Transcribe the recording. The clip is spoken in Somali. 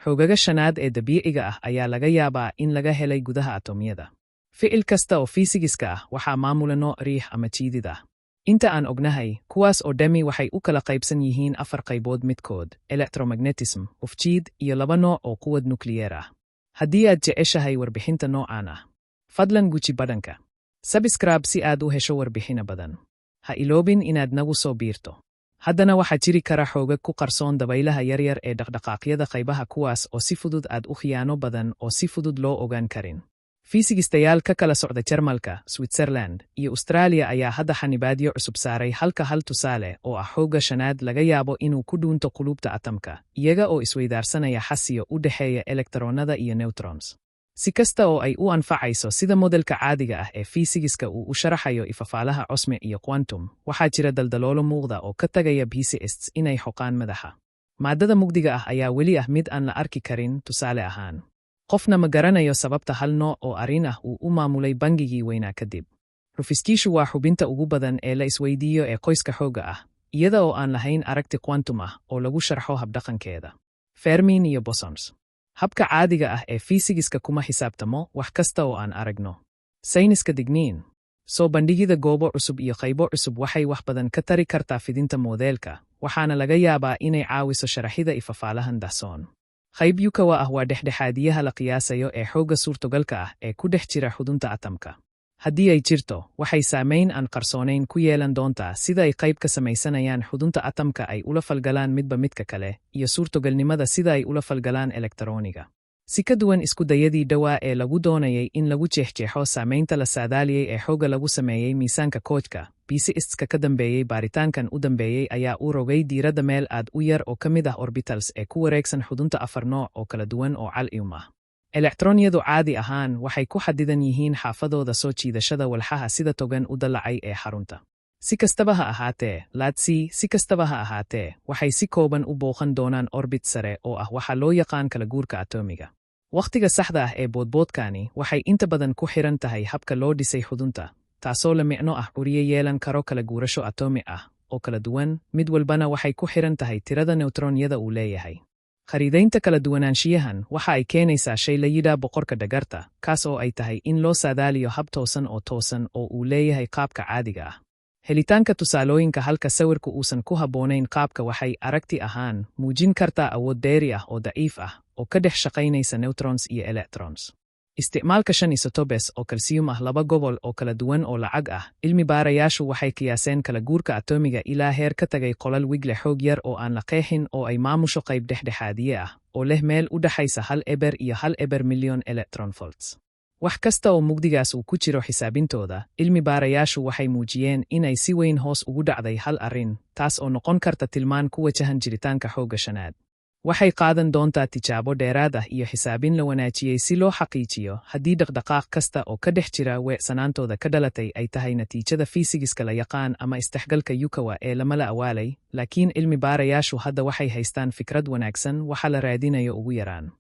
Xoogaga shanaad ee dabiiciga ah ayaa laga yaabaa in laga helay gudaha atomyada. Ficil kasta oo fiisigiska ah waxaa maamula nooc riix ama jiidid ah. Inta aan ognahay, kuwaas oo dhami waxay u kala qaybsan yihiin 4 qaybood midkood: electromagnetism, ufjiid, iyo 2 nooc oo quwad nukliyeer ah. Haddii aad jeceshahay warbixinta noocaan ah, fadlan guji badhanka subscribe si aad u hesho warbixino badan. Ha iloobin inaad nagu soo biirto. Haddana waxaa jiri kara xoogag ku qarsoon dabaylaha yaryar ee dhaqdhaqaaqyada qaybaha kuwaas oo si fudud aad u khiyaano badan oo si fudud loo ogaan karin. Fiisigistayaal ka kala socda Jarmalka, Switzerland, iyo Australia ayaa hadda xanibaadyo cusub saaray halka hal tusaale oo ah xoogga shanaad laga yaabo inuu ku dhuunto qulubta atamka, iyaga oo isweydaarsanaya xasiyo u dhexeeya elektaroonnada iyo neutrons. Si kasta oo ay u anfacayso sida modelka caadiga ah ee fiisigiska uu u sharaxayo ifafaalaha cosme iyo quantum, waxaa jira daldaloolo muuqda oo ka tagaya physicists inay xoqaan madaxa. Maaddada mugdiga ah ayaa weli ah mid aan la arki karin, tusaale ahaan. Qofna ma garanayo sababta hal nooc oo arrin ah uu u maamulay bangigii weynaa kadib. Rufiskiishu waa xubinta ugu badan ee la isweydiiyo ee qoyska xoogga ah, iyada oo aan lahayn aragti quantum ah oo lagu sharxo habdhaqankeeda. Fermi iyo bosons. Habka caadiga ah ee fiisigiska kuma xisaabtamo wax kasta oo aan aragno. Sayniska digniin. Soo bandhigida goobo cusub iyo qaybo cusub waxay wax badan ka tari kartaa fidinta moodeelka, waxaana laga yaabaa inay caawiso sharaxida ifafaalahan dahsoon. Qayb Yukawa ah waa dhexdhexaadiyaha la qiyaasayo ee xoogga suurtogalka ah ee ku dhex jira xudunta atamka. Haddii ay jirto, waxay saamayn aan qarsoonayn ku yeelan doontaa sida ay qayb ka samaysanayaan xudunta atamka ay ula falgalaan midba midka kale, iyo suurtogalnimada sida ay ula falgalaan elektarooniga. Si ka duwan isku dayadii dhawaa ee lagu doonayay in lagu jeexjeexo saamaynta la saadaaliyey ee xoogga lagu sameeyey miisaanka koodhka, physicistska ka dambeeyey baaritaankan u dambeeyey ayaa u rogay diiradda meel aad u yar oo ka mid ah orbitals ee ku wareegsan xudunta 4 nooc oo kala duwan oo calcium ah. Elektronyadu caadi ahaan waxay ku xadidan yihiin xaafadooda soo jiidashada walxaha sida togan u dallacay ee xarunta. Si kastaba ha ahaatee, waxay si kooban u booqan doonaan orbit sare oo ah waxa loo yaqaan kala guurka atomiga. Wakhtiga saxda ah ee boodboodkani waxay inta badan ku xiran tahay habka loo dhisay xudunta, taasoo la micno ah uriye yeelan karo kala guurasho atomi ah oo kala duwan, mid walbana waxay ku xiran tahay tirada neutronyada uu leeyahay. Khariidaynta kala duwanaanshiyahan waxa ay keenaysaa shay la yidhaa boqorka dhagarta, kaas oo ay tahay in loo saadaaliyo hab toosan oo uu leeyahay qaabka caadiga ah. Helitaanka tusaalooyinka halka sawirku uusan ku habboonayn qaabka waxay aragti ahaan muujin kartaa awood dheeri ah oo daciif ah oo ka dhex shaqaynaysa neutrons iyo electrons. Isticmaalka 5 isotopes oo kalsiyum ah 2 gobol oo kala duwan oo lacag ah, cilmi baarayaashu waxay qiyaaseen kala guurka atomiga ilaa heer ka tagay qolal wigle xoog yar oo aan la qeexin oo ay maamusho qayb dhexdhexaadiye ah oo leh meel u dhaxaysa 1 eber iyo 1 eber milyan electron volts. Wax kasta oo mugdigaas uu ku jiro xisaabintooda, cilmi baarayaashu waxay muujiyeen inay si weyn hoos ugu dhacday hal arrin, taas oo noqon karta tilmaan ku wajahan jiritaanka xoogga shanaad. Waxay qaadan doontaa tijaabo dheeraad ah iyo xisaabin la wanaajiyey si loo xaqiijiyo haddii dhaqdhaqaaq kasta oo ka dhex jira weecsanaantooda ka dhalatay ay tahay natiijada fiisigiska la yaqaan ama isdhexgalka Yukawa ee lamala awaalay, laakiin cilmi baarayaashu hadda waxay haystaan fikrad wanaagsan waxa la raadinayo ugu yaraan.